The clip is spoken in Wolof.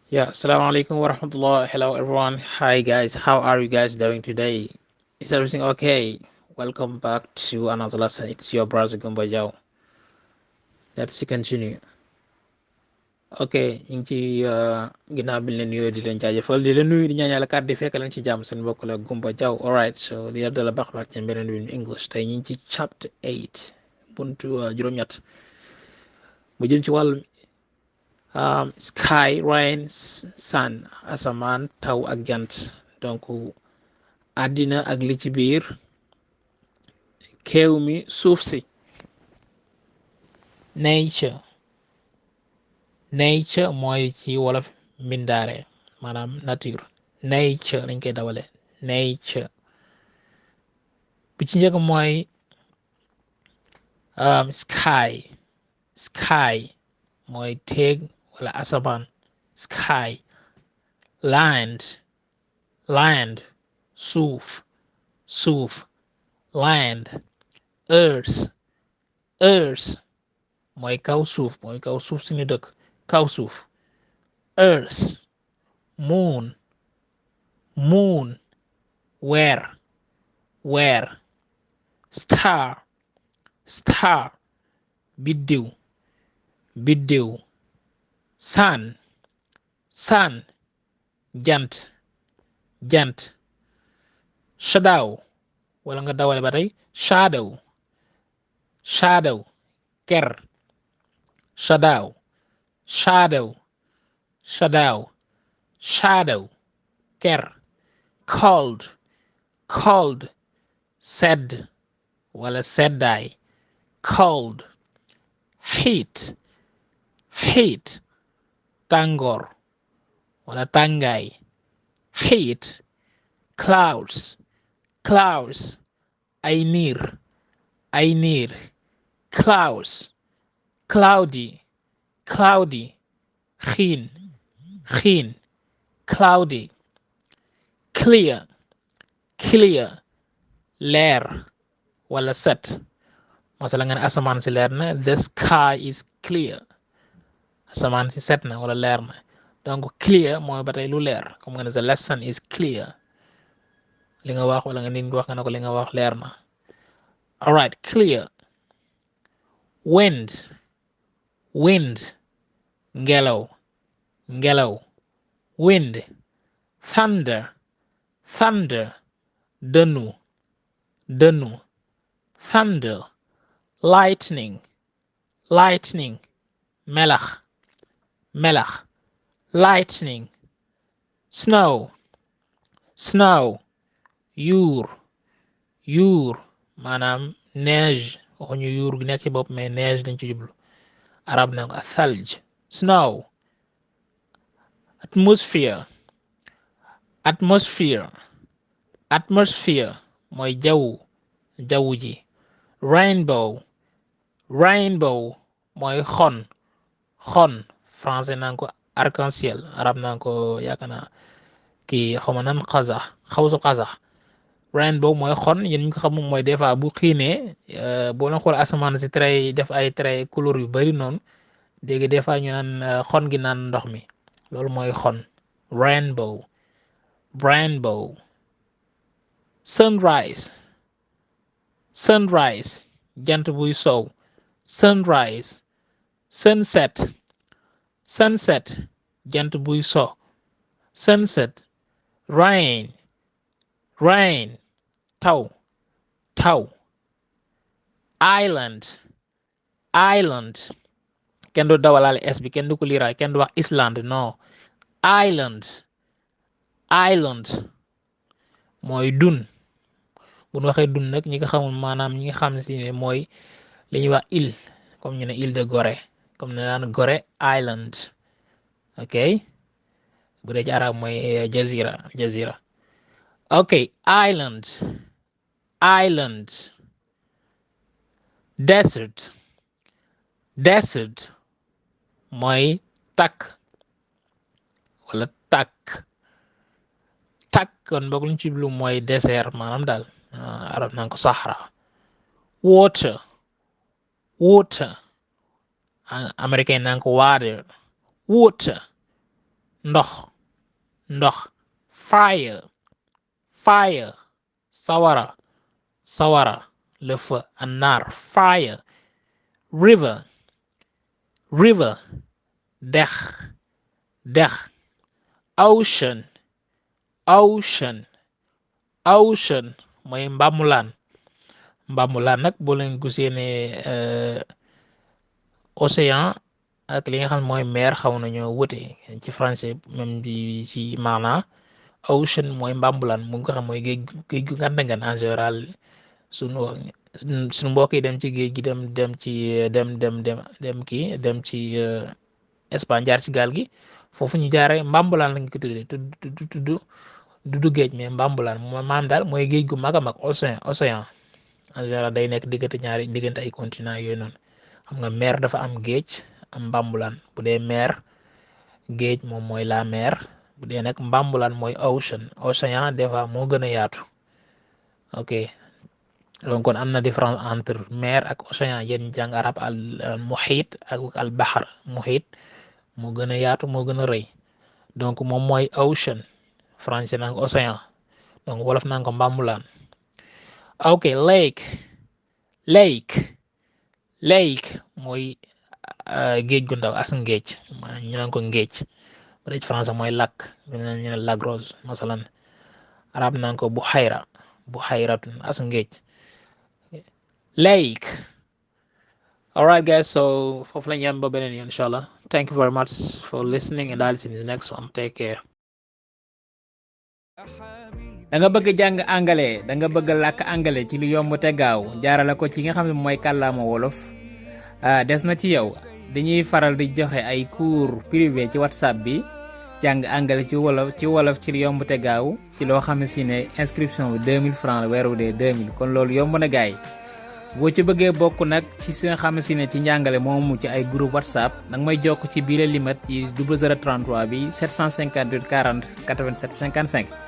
Yeah, assalamu alaikum wa rahmatullah. Hello everyone. Hi guys, how are you guys doing today? Is everything okay? Welcome back to another lesson. It's your brother Gumba Jao. Let's continue. Okay, ñu ngi ci ginnaaw bi ñu leen nuyoo di leen jaajëfal di leen nuyu di ñaan yàlla kàddu fekk leen ci jàmm seen mbokk la Gumba Jao. Alright, so di la dala baax baax ci beneen wi English tey ñu ngi ci chapter 8 buntu juróom-ñett mu jëm ci wàllum sky, rain, sun, asamaan, taw ak jant. Donc àddina ak li ci biir kéew mi suuf si. Nature nature mooy ci wolof mbindaare maanaam nature. Nature lañ koy dawale nature. bi ci njëkk mooy sky. Sky mooy teeg wala asamaan. Sky. Land. Land suuf. Suuf. Land. Earth. Earth mooy kaw suuf si ñu dëkk kaw suuf. Earth. Moon. Moon weer. Weer. Star. Star biddiw. Biddiw. Sun. Sun jant. Jant. Shadow wala nga dawale ba tey shadow. Shadow ker. Shadow. Shadow. Shadow. Shadow ker. Cold. Cold sedd wala seddaay. Cold. Heat. Heat tàngoor wala tàngaay. Heat. Clouds. Clouds ay niir. Ay niir. Clouds. Cloudy. Cloudy xiin. Xiin. Cloudy. Clear. Clear leer wala set. masala nga ne asamaan si leer na, the sky is clear. asamaan si set na wala leer na. donc clear mooy ba tey lu leer, comme nga ne the lesson is clear. li nga wax wala nga nit wax nga ne ko li nga wax leer na. alright, clear. Wind. Wind ngelaw. Ngelaw. Wind. Thunder. Thunder dënnu. Dënnu. Thunder. Lightning. Lightning melax. Melax. Lightning. Snow. Snow yuur. Yuur maanaam neige waxuñu yuur gi nekk ci bopp mais neige dañ ci jublu. arab na ko thalj. Snow. Atmosphere. Atmosphere. Atmosphere mooy jaww. Jaww ji. Rainbow. Rainbow mooy xon. Xon français naan ko arc-en-ciel, arab naan ko yaakaar naa kii xaw ma nan xasax xawsu xasax. Rainbow mooy xon, yéen ñu ko xam moom mooy des fois bu xiinee boo leen xool asamaan si trait def ay trait couleur yu bari noonu dégg des fois ñu naan xon gi naan ndox mi, loolu mooy xon. Rainbow. Rainbow. Sunrise. Sunrise jant buy sow. Sunrise. Sunset. Sunset jant buy so. Sunset. Rain. Rain taw. Taw. Island. Island kenn du dawalaale s bi, kenn du ko liiraay, kenn du wax Island non. Island. Island mooy dun. bu ñu waxee dun nag ñi nga xamul maanaam ñi nga xam si ne mooy li ñuy wax île, comme ñu ne île de Gorée, comme ne naan Gorée Island. ok bu dee ci arab mooy jazira. Jazira. ok island. Island. Desert. Desert mooy takk wala takk. Takk kon boog luñ ci lu mooy désert maanaam daal arab naan ko Sahara. Water. Water américain naan ko water. Water ndox ndox. Fire fire. Sawara le feu, annar. Fire. River dex. Ocean mooy mbàmmulaan nag boo leen gisee ne océan ak li nga xam mooy mer xaw nañoo wute ci français même bi ci maana. Ocean mooy mbàmbulaan mu nga xam mooy géej gu ngand ngan en général suñu mbokk yi dem ci géej gi dem ci dem ci Espagne jaar ci gaal gi foofu ñu jaaree mbambulaan lañ ko tuddee du géej mais mbambulaan maam daal mooy géej gu mag a mag océan en général day nekk diggante ay continent yooyu noonu xam nga mer dafa am géej am mbambulaan bu dee mer géej moom mooy la mer bu dee nag mbambulaan mooy océan des fois moo gën a yaatu. ok donc kon am na différence entre mer ak océan yéen jàng arab al muhit ak al bahar. Muhit moo gën a yaatu moo gën a rëy donc moom mooy ocean français naan ko océan donc wolof naan ko mbambulaan. ok lake mooy géej gu ndaw as ngéej ñu naan ko ngéej bu dee français mooy lac ñu ne lac rose masalan arab naan ko buhayratun as ngéej. Lake. Alright guys, so foofu la ñu yem ba beneen yoon inshallah. Thank you very much for listening and I'll see you in the next one. Take care. da nga bëgg jàng angale da nga bëgg làkk angale ci lu yomb te gaaw jaarale ko ci nga xam ne mooy kàllaama wolof des na ci yow dañuy faral di joxe ay cours privé ci WhatsApp bi jàng angale ci wolof ci lu yomb te gaaw ci loo xam ne si ne inscription bi 2000 francs weer wu dee 2000 kon loolu yomb na gaay boo ci bëggee bokk nag ci si nga xam ne si ne ci njàngale moomu ci ay groupe WhatsApp danga may jokk ci biir limat ci 0033 bi 758 40 87 55